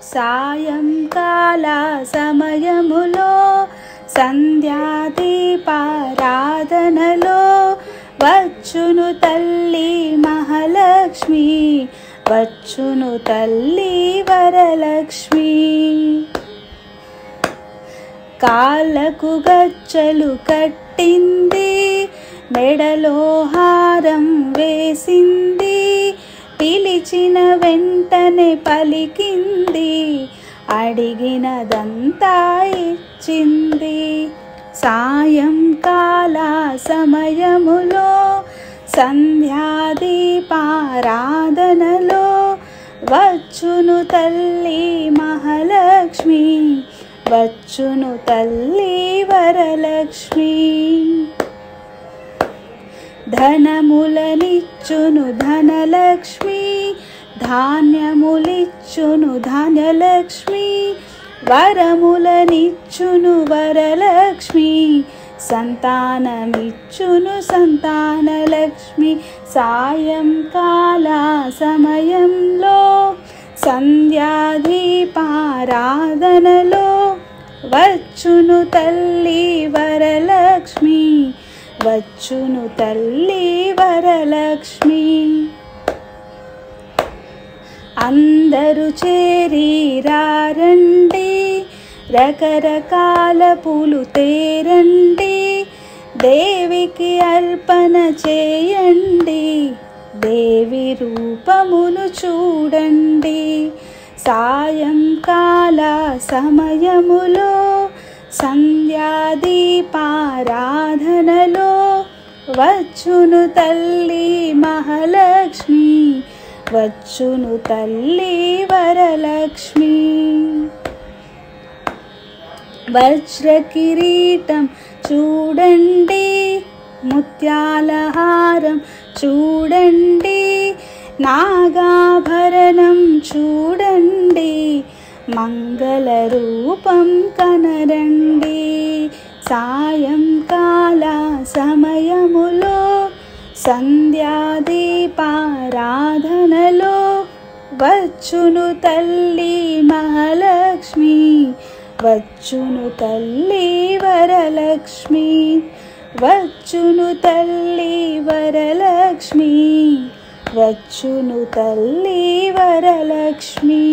సాయంకాల సమయములో సంధ్యాదీపారాధనలో వచ్చును తల్లి మహాలక్ష్మి, వచ్చును తల్లి వరలక్ష్మి. కాళ్ళకు గజ్జలు కట్టింది, మెడలో హారం వేసింది, పిలిచిన వెంటనే పలికింది, అడిగినదంతా ఇచ్చింది. సాయంకాల సమయములో సంధ్యాదీపారాధనలో వచ్చును తల్లి మహాలక్ష్మి, వచ్చును తల్లి వరలక్ష్మి. ధనములనిచ్చును ధనలక్ష్మి, ధాన్యములిచ్చును ధాన్యలక్ష్మి, వరములనిచ్చును వరలక్ష్మి, సంతానమిచ్చును సంతానలక్ష్మి. సాయంకాల సమయంలో సంధ్యాదీపారాధనలో వచ్చును తల్లి వరలక్ష్మి, వచ్చును తల్లి వరలక్ష్మి. అందరూ చేరి రారండి, రకరకాల పూలు తేరండి, దేవికి అర్పణ చేయండి, దేవి రూపమును చూడండి. సాయంకాల సమయములో సంధ్యాదీపారాధనలో వచ్చును తల్లి మహాలక్ష్మి, వచ్చును తల్లి వరలక్ష్మి. వజ్ర కిరీటం చూడండి, ముత్యాల హారం చూడండి, నాగాభరణం చూడండి, మంగళ రూపం కనరండి. సాయంకాల సమయములో సంధ్యాదీపారాధనలో వచ్చును తల్లి మహాలక్ష్మి, వచ్చును తల్లి వరలక్ష్మి, వచ్చును తల్లి వరలక్ష్మి, వచ్చును తల్లి వరలక్ష్మి.